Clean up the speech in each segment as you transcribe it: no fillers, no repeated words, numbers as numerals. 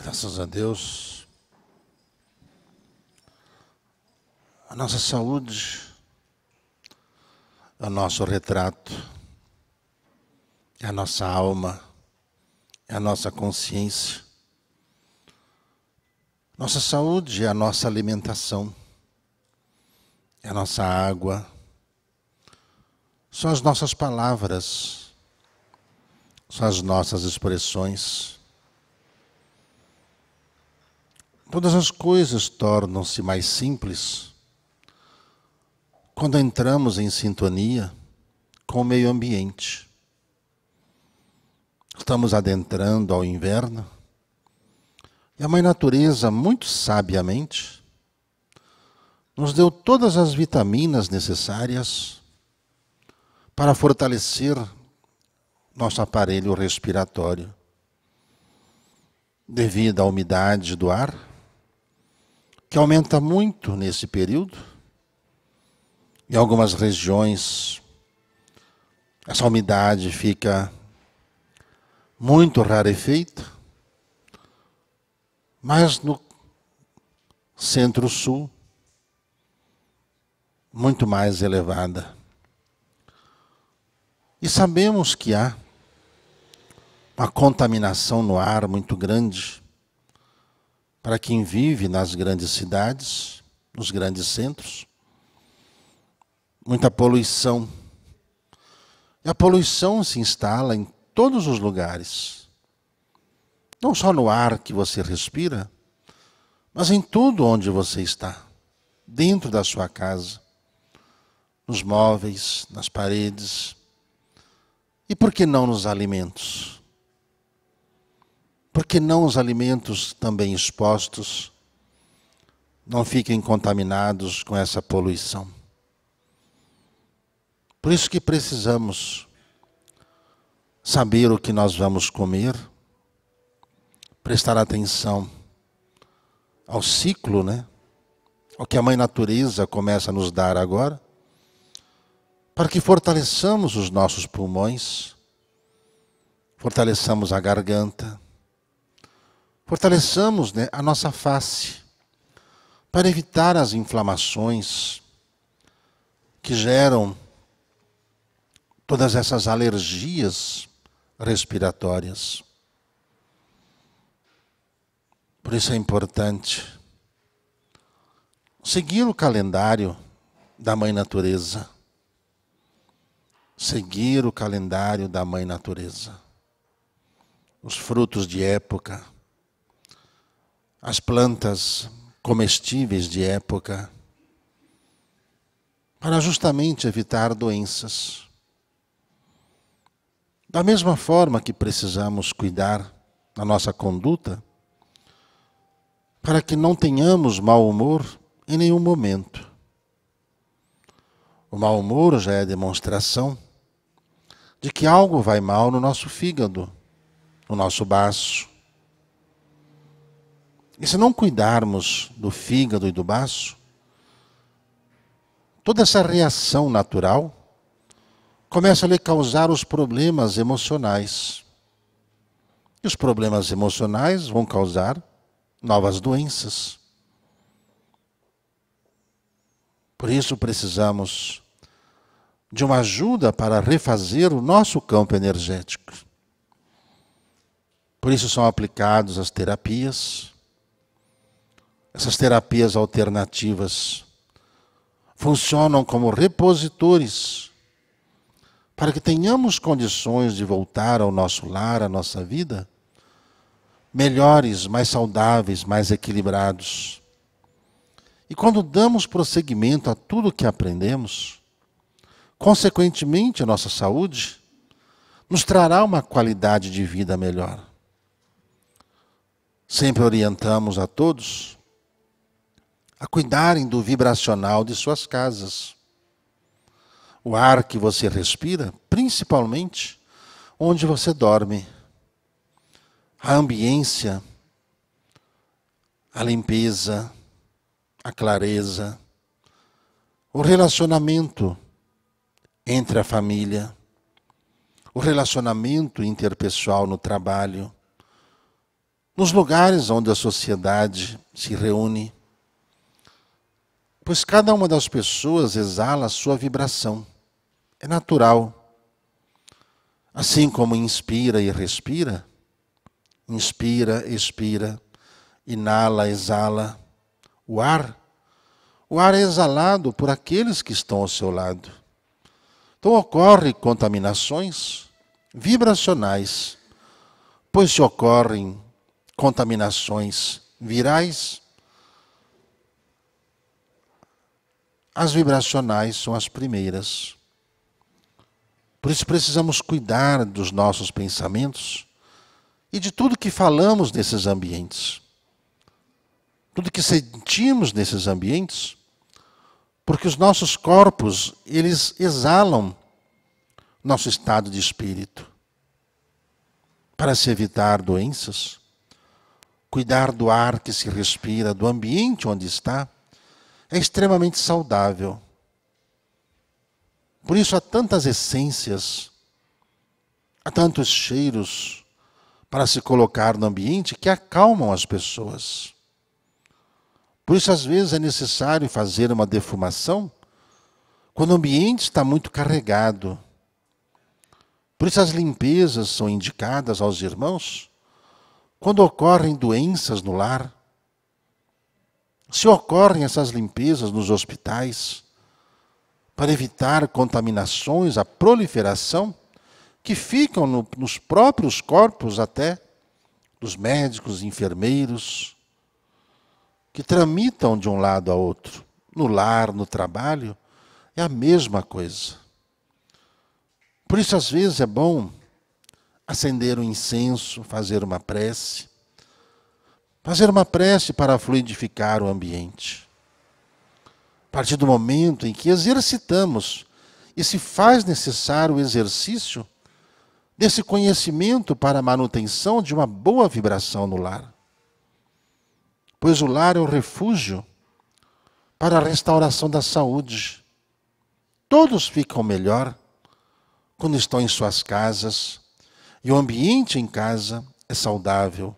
Graças a Deus, a nossa saúde é o nosso retrato, é a nossa alma, é a nossa consciência. Nossa saúde é a nossa alimentação, é a nossa água, são as nossas palavras, são as nossas expressões. Todas as coisas tornam-se mais simples quando entramos em sintonia com o meio ambiente. Estamos adentrando ao inverno e a Mãe Natureza, muito sabiamente, nos deu todas as vitaminas necessárias para fortalecer nosso aparelho respiratório. Devido à umidade do ar, que aumenta muito nesse período, em algumas regiões essa umidade fica muito rarefeita, mas no centro-sul, muito mais elevada. E sabemos que há uma contaminação no ar muito grande para quem vive nas grandes cidades, nos grandes centros. Muita poluição. E a poluição se instala em todos os lugares. Não só no ar que você respira, mas em tudo onde você está. Dentro da sua casa, nos móveis, nas paredes. E por que não nos alimentos? Por que não os alimentos também expostos não fiquem contaminados com essa poluição? Por isso que precisamos saber o que nós vamos comer, prestar atenção ao ciclo, ao que a Mãe Natureza começa a nos dar agora, para que fortaleçamos os nossos pulmões, fortaleçamos a garganta, fortaleçamos a nossa face, para evitar as inflamações que geram todas essas alergias respiratórias. Por isso é importante seguir o calendário da Mãe Natureza. Seguir o calendário da Mãe Natureza. Os frutos de época, as plantas comestíveis de época, para justamente evitar doenças. Da mesma forma que precisamos cuidar da nossa conduta, para que não tenhamos mau humor em nenhum momento. O mau humor já é demonstração de que algo vai mal no nosso fígado, no nosso baço. E se não cuidarmos do fígado e do baço, toda essa reação natural começa a lhe causar os problemas emocionais. E os problemas emocionais vão causar novas doenças. Por isso precisamos de uma ajuda para refazer o nosso campo energético. Por isso são aplicadas as terapias. Essas terapias alternativas funcionam como repositores para que tenhamos condições de voltar ao nosso lar, à nossa vida, melhores, mais saudáveis, mais equilibrados. E quando damos prosseguimento a tudo que aprendemos, consequentemente a nossa saúde nos trará uma qualidade de vida melhor. Sempre orientamos a todos a cuidarem do vibracional de suas casas. O ar que você respira, principalmente onde você dorme. A ambiência, a limpeza, a clareza, o relacionamento entre a família, o relacionamento interpessoal no trabalho, nos lugares onde a sociedade se reúne, pois cada uma das pessoas exala a sua vibração. É natural. Assim como inspira e respira, inspira, expira, inala, exala, o ar é exalado por aqueles que estão ao seu lado. Então ocorrem contaminações vibracionais, pois se ocorrem contaminações virais, as vibracionais são as primeiras. Por isso precisamos cuidar dos nossos pensamentos e de tudo que falamos nesses ambientes. Tudo que sentimos nesses ambientes, porque os nossos corpos, eles exalam nosso estado de espírito. Para se evitar doenças, cuidar do ar que se respira, do ambiente onde está, é extremamente saudável. Por isso há tantas essências, há tantos cheiros para se colocar no ambiente que acalmam as pessoas. Por isso, às vezes, é necessário fazer uma defumação quando o ambiente está muito carregado. Por isso, as limpezas são indicadas aos irmãos quando ocorrem doenças no lar. Se ocorrem essas limpezas nos hospitais, para evitar contaminações, a proliferação, que ficam nos próprios corpos até dos médicos, enfermeiros, que tramitam de um lado a outro. No lar, no trabalho, é a mesma coisa. Por isso, às vezes, é bom acender um incenso, fazer uma prece. Fazer uma prece para fluidificar o ambiente. A partir do momento em que exercitamos e se faz necessário o exercício desse conhecimento para a manutenção de uma boa vibração no lar. Pois o lar é o refúgio para a restauração da saúde. Todos ficam melhor quando estão em suas casas e o ambiente em casa é saudável.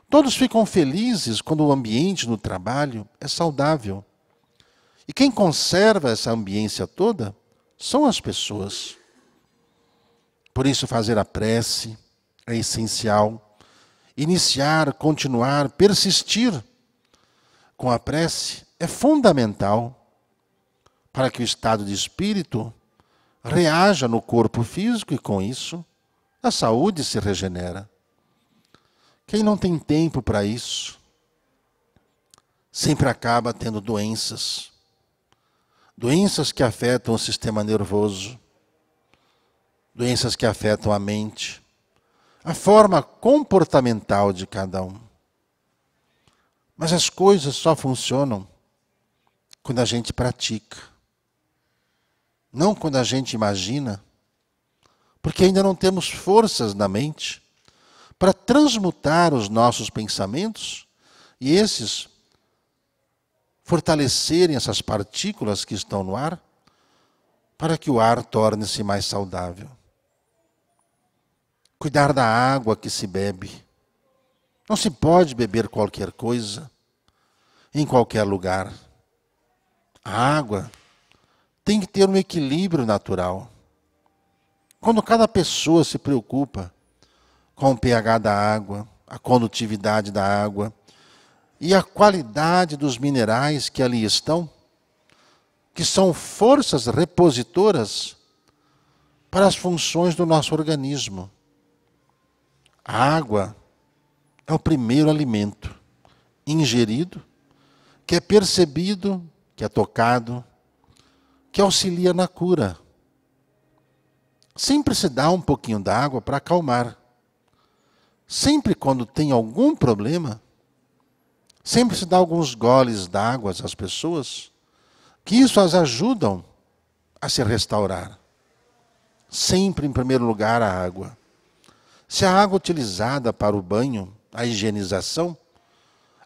Todos ficam felizes quando o ambiente no trabalho é saudável. E quem conserva essa ambiência toda são as pessoas. Por isso, fazer a prece é essencial. Iniciar, continuar, persistir com a prece é fundamental para que o estado de espírito reaja no corpo físico e, com isso, a saúde se regenera. Quem não tem tempo para isso, sempre acaba tendo doenças. Doenças que afetam o sistema nervoso, doenças que afetam a mente, a forma comportamental de cada um. Mas as coisas só funcionam quando a gente pratica. Não quando a gente imagina, porque ainda não temos forças na mente para transmutar os nossos pensamentos e esses fortalecerem essas partículas que estão no ar, para que o ar torne-se mais saudável. Cuidar da água que se bebe. Não se pode beber qualquer coisa, em qualquer lugar. A água tem que ter um equilíbrio natural. Quando cada pessoa se preocupa com o pH da água, a condutividade da água e a qualidade dos minerais que ali estão, que são forças repositoras para as funções do nosso organismo. A água é o primeiro alimento ingerido, que é percebido, que é tocado, que auxilia na cura. Sempre se dá um pouquinho d'água para acalmar. Sempre quando tem algum problema, sempre se dá alguns goles d'água às pessoas, que isso as ajudam a se restaurar. Sempre, em primeiro lugar, a água. Se a água utilizada para o banho, a higienização,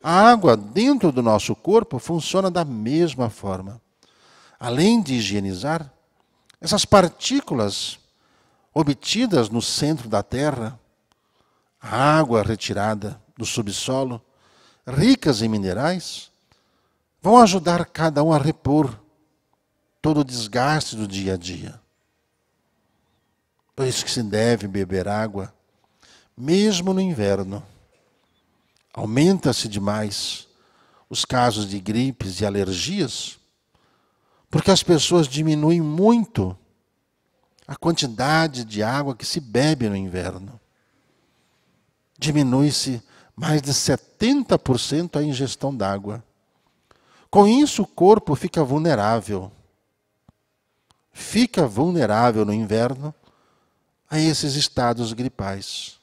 a água dentro do nosso corpo funciona da mesma forma. Além de higienizar, essas partículas obtidas no centro da Terra, a água retirada do subsolo, ricas em minerais, vão ajudar cada um a repor todo o desgaste do dia a dia. Por isso que se deve beber água, mesmo no inverno. Aumenta-se demais os casos de gripes e alergias, porque as pessoas diminuem muito a quantidade de água que se bebe no inverno. Diminui-se mais de 70% a ingestão d'água. Com isso, o corpo fica vulnerável. Fica vulnerável no inverno a esses estados gripais.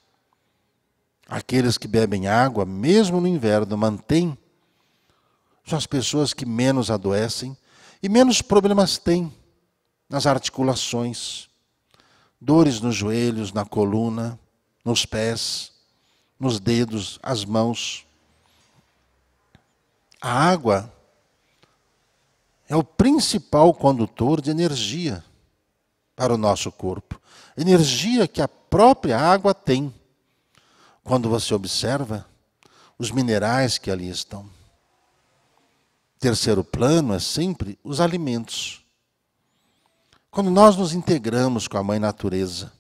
Aqueles que bebem água, mesmo no inverno, mantêm, são as pessoas que menos adoecem e menos problemas têm nas articulações, dores nos joelhos, na coluna, nos pés, nos dedos, as mãos. A água é o principal condutor de energia para o nosso corpo. Energia que a própria água tem. Quando você observa os minerais que ali estão. Terceiro plano é sempre os alimentos. Quando nós nos integramos com a Mãe Natureza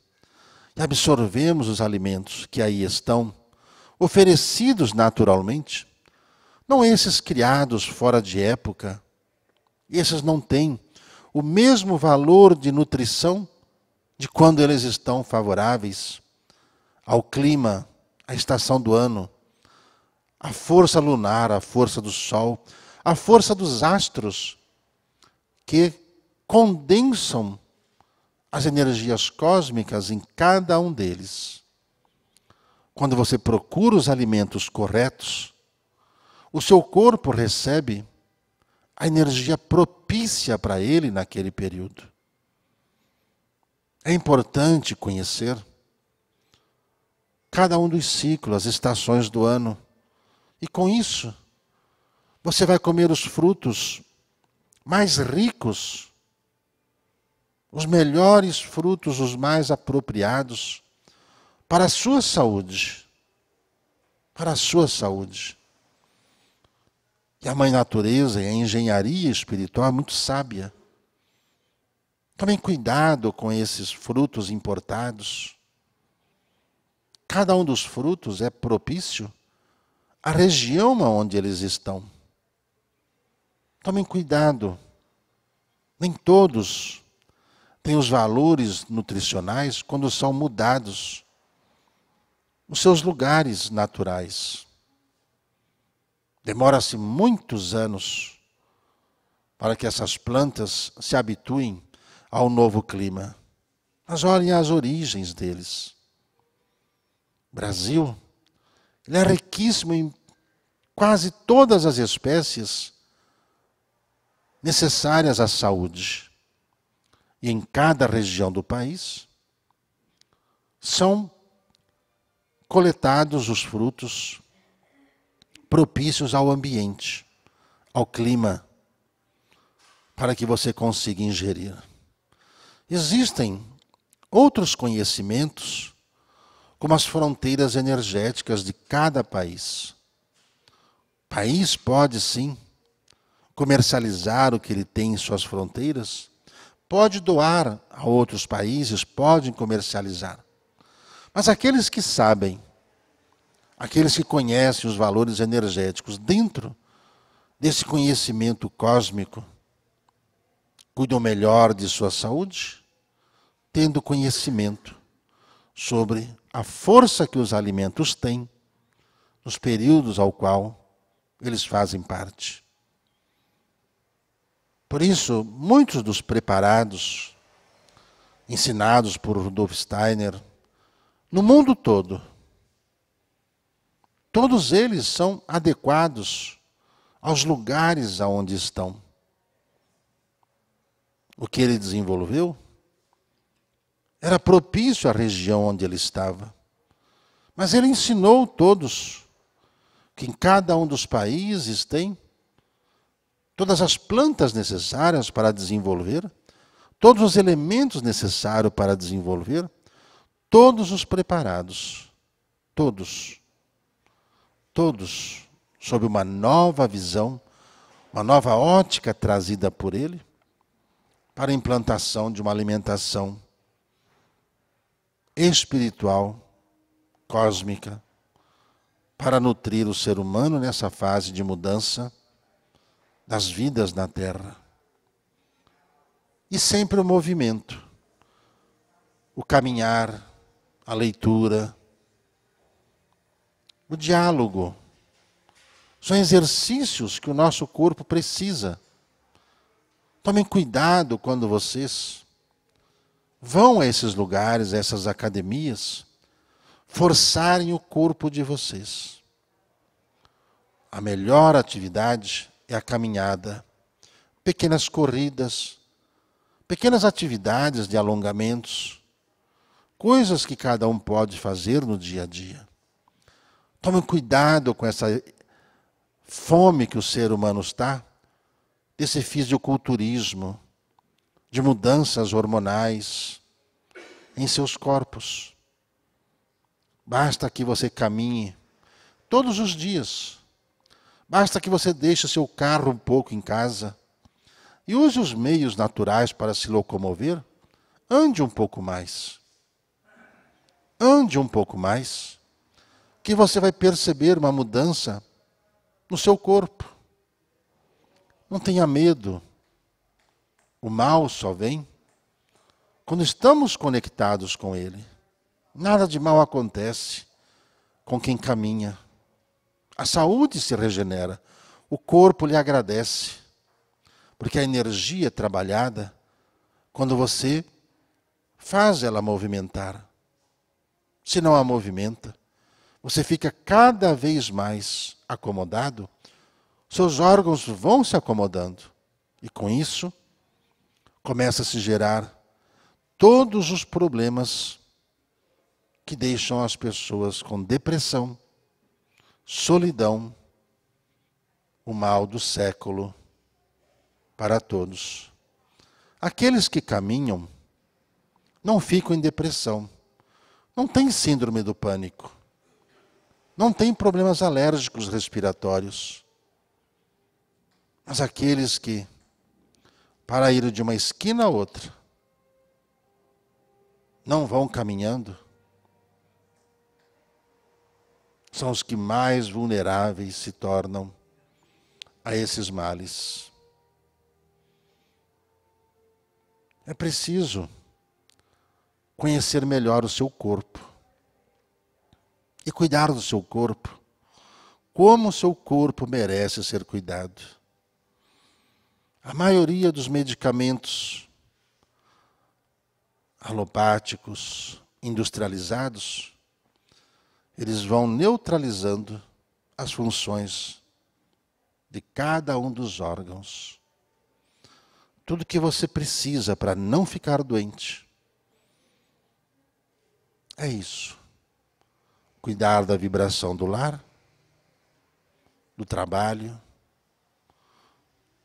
e absorvemos os alimentos que aí estão, oferecidos naturalmente, não esses criados fora de época, esses não têm o mesmo valor de nutrição de quando eles estão favoráveis ao clima, à estação do ano, à força lunar, à força do sol, à força dos astros, que condensam as energias cósmicas em cada um deles. Quando você procura os alimentos corretos, o seu corpo recebe a energia propícia para ele naquele período. É importante conhecer cada um dos ciclos, as estações do ano. E com isso, você vai comer os frutos mais ricos, os melhores frutos, os mais apropriados para a sua saúde. Para a sua saúde. E a Mãe Natureza e a engenharia espiritual é muito sábia. Tomem cuidado com esses frutos importados. Cada um dos frutos é propício à região onde eles estão. Tomem cuidado. Nem todos têm os valores nutricionais quando são mudados nos seus lugares naturais. Demora-se muitos anos para que essas plantas se habituem ao novo clima. Mas olhem as origens deles. O Brasil, ele é riquíssimo em quase todas as espécies necessárias à saúde. E em cada região do país são coletados os frutos propícios ao ambiente, ao clima, para que você consiga ingerir. Existem outros conhecimentos, como as fronteiras energéticas de cada país. O país pode, sim, comercializar o que ele tem em suas fronteiras, pode doar a outros países, podem comercializar. Mas aqueles que sabem, aqueles que conhecem os valores energéticos dentro desse conhecimento cósmico, cuidam melhor de sua saúde, tendo conhecimento sobre a força que os alimentos têm nos períodos ao qual eles fazem parte. Por isso, muitos dos preparados, ensinados por Rudolf Steiner, no mundo todo, todos eles são adequados aos lugares aonde estão. O que ele desenvolveu era propício à região onde ele estava. Mas ele ensinou todos que em cada um dos países tem todas as plantas necessárias para desenvolver, todos os elementos necessários para desenvolver, todos os preparados, todos. todos sob uma nova visão, uma nova ótica trazida por Ele, para a implantação de uma alimentação espiritual, cósmica, para nutrir o ser humano nessa fase de mudança das vidas na Terra. E sempre o movimento, o caminhar, a leitura, o diálogo. São exercícios que o nosso corpo precisa. Tomem cuidado quando vocês vão a esses lugares, a essas academias, forçarem o corpo de vocês. A melhor atividade é a caminhada, pequenas corridas, pequenas atividades de alongamentos, coisas que cada um pode fazer no dia a dia. Tomem cuidado com essa fome que o ser humano está, desse fisiculturismo, de mudanças hormonais em seus corpos. Basta que você caminhe todos os dias. Basta que você deixe seu carro um pouco em casa e use os meios naturais para se locomover. Ande um pouco mais. Ande um pouco mais, que você vai perceber uma mudança no seu corpo. Não tenha medo. O mal só vem quando estamos conectados com Ele. Nada de mal acontece com quem caminha. A saúde se regenera. O corpo lhe agradece. Porque a energia é trabalhada quando você faz ela movimentar. Se não a movimenta, você fica cada vez mais acomodado, seus órgãos vão se acomodando. E com isso, começa a se gerar todos os problemas que deixam as pessoas com depressão, solidão, o mal do século para todos. Aqueles que caminham não ficam em depressão, não têm síndrome do pânico, não têm problemas alérgicos respiratórios. Mas aqueles que, para ir de uma esquina a outra, não vão caminhando, são os que mais vulneráveis se tornam a esses males. É preciso conhecer melhor o seu corpo e cuidar do seu corpo como o seu corpo merece ser cuidado. A maioria dos medicamentos alopáticos, industrializados, eles vão neutralizando as funções de cada um dos órgãos. Tudo que você precisa para não ficar doente é isso. Cuidar da vibração do lar, do trabalho,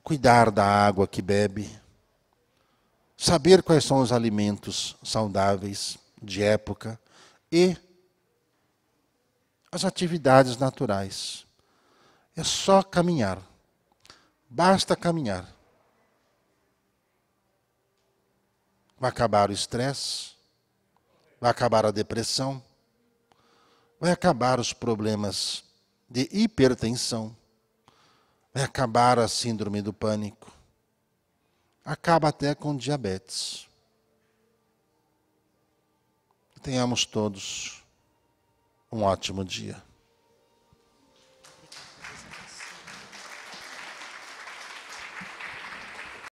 cuidar da água que bebe, saber quais são os alimentos saudáveis de época e as atividades naturais. É só caminhar. Basta caminhar. Vai acabar o estresse, vai acabar a depressão, vai acabar os problemas de hipertensão, vai acabar a síndrome do pânico, acaba até com diabetes. Tenhamos todos um ótimo dia.